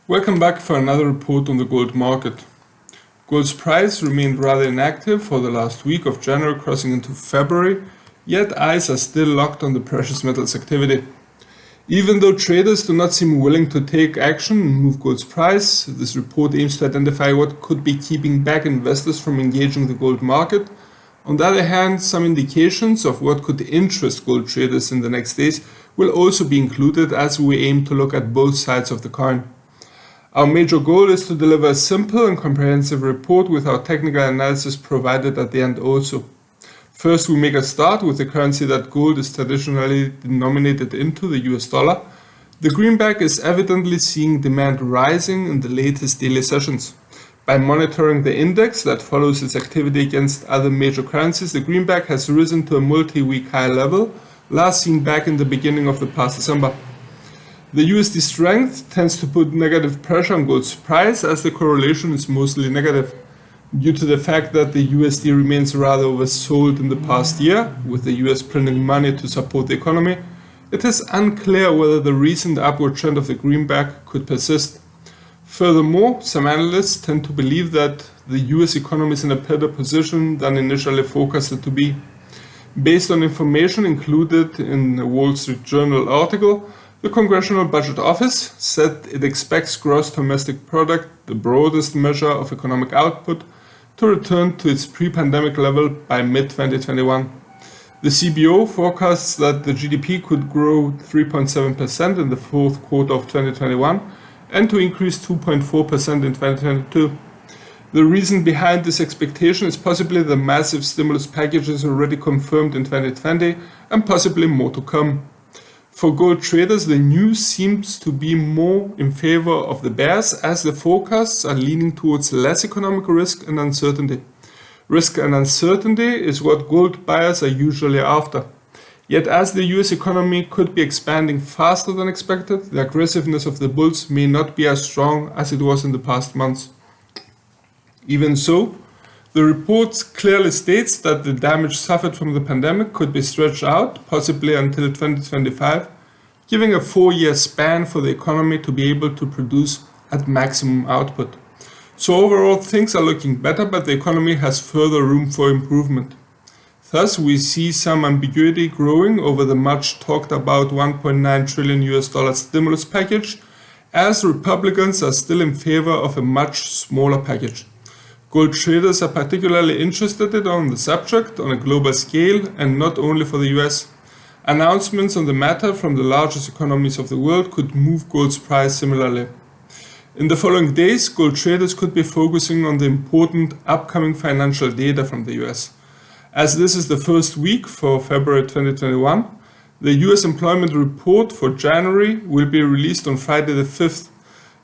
Welcome back for another report on the gold market. Gold's price remained rather inactive for the last week of January crossing into February, yet eyes are still locked on the precious metals activity. Even though traders do not seem willing to take action and move gold's price, this report aims to identify what could be keeping back investors from engaging the gold market. On the other hand, some indications of what could interest gold traders in the next days will also be included as we aim to look at both sides of the coin. Our major goal is to deliver a simple and comprehensive report with our technical analysis provided at the end also. First, we make a start with the currency that gold is traditionally denominated into, the US dollar. The greenback is evidently seeing demand rising in the latest daily sessions. By monitoring the index that follows its activity against other major currencies, the greenback has risen to a multi-week high level, last seen back in the beginning of the past December. The USD strength tends to put negative pressure on gold's price as the correlation is mostly negative. Due to the fact that the USD remains rather oversold in the past year, with the US printing money to support the economy, it is unclear whether the recent upward trend of the greenback could persist. Furthermore, some analysts tend to believe that the US economy is in a better position than initially forecasted to be. Based on information included in a Wall Street Journal article, the Congressional Budget Office said it expects gross domestic product, the broadest measure of economic output, to return to its pre-pandemic level by mid-2021. The CBO forecasts that the GDP could grow 3.7% in the fourth quarter of 2021 and to increase 2.4% in 2022. The reason behind this expectation is possibly the massive stimulus packages already confirmed in 2020 and possibly more to come. For gold traders, the news seems to be more in favor of the bears as the forecasts are leaning towards less economic risk and uncertainty. Risk and uncertainty is what gold buyers are usually after. Yet as the US economy could be expanding faster than expected, the aggressiveness of the bulls may not be as strong as it was in the past months. Even so, the report clearly states that the damage suffered from the pandemic could be stretched out, possibly until 2025, giving a 4-year span for the economy to be able to produce at maximum output. So overall, things are looking better, but the economy has further room for improvement. Thus, we see some ambiguity growing over the much talked about $1.9 trillion stimulus package, as Republicans are still in favor of a much smaller package. Gold traders are particularly interested on the subject on a global scale and not only for the US. Announcements on the matter from the largest economies of the world could move gold's price similarly. In the following days, gold traders could be focusing on the important upcoming financial data from the US. As this is the first week for February 2021, the US employment report for January will be released on Friday the 5th.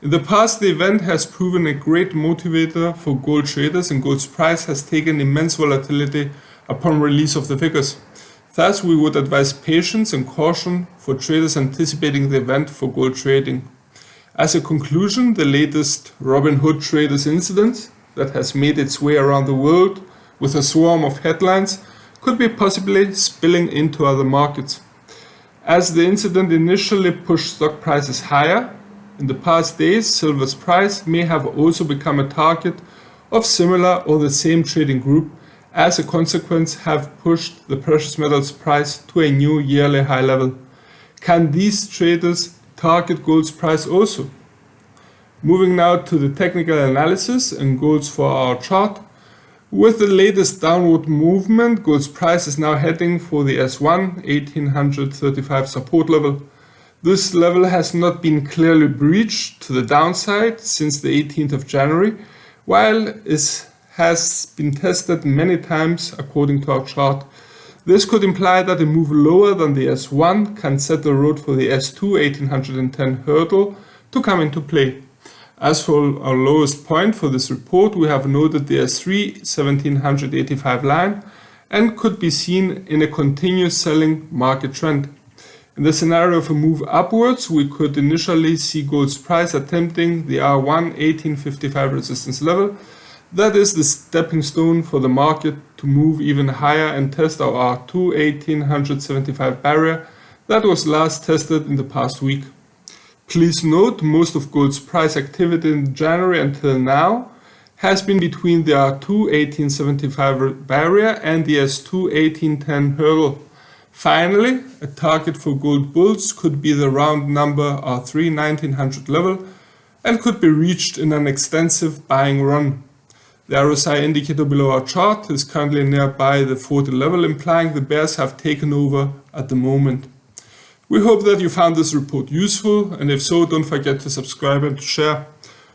In the past, the event has proven a great motivator for gold traders and gold's price has taken immense volatility upon release of the figures. Thus, we would advise patience and caution for traders anticipating the event for gold trading. As a conclusion, the latest Robinhood traders incident that has made its way around the world with a swarm of headlines could be possibly spilling into other markets. As the incident initially pushed stock prices higher, in the past days, silver's price may have also become a target of similar or the same trading group, as a consequence have pushed the precious metals price to a new yearly high level. Can these traders target gold's price also? Moving now to the technical analysis and goals for our chart. With the latest downward movement, gold's price is now heading for the S1 1835 support level. This level has not been clearly breached to the downside since the 18th of January, while it has been tested many times according to our chart. This could imply that a move lower than the S1 can set the road for the S2 1810 hurdle to come into play. As for our lowest point for this report, we have noted the S3 1785 line and could be seen in a continuous selling market trend. In the scenario of a move upwards, we could initially see gold's price attempting the R1 1855 resistance level. That is the stepping stone for the market to move even higher and test our R2 1875 barrier that was last tested in the past week. Please note, most of gold's price activity in January until now has been between the R2 1875 barrier and the S2 1810 hurdle. Finally, a target for gold bulls could be the round number R3 1900 level and could be reached in an extensive buying run. The RSI indicator below our chart is currently nearby the 40 level, implying the bears have taken over at the moment. We hope that you found this report useful, and if so, don't forget to subscribe and to share.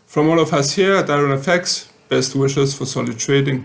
From all of us here at IronFX, best wishes for solid trading.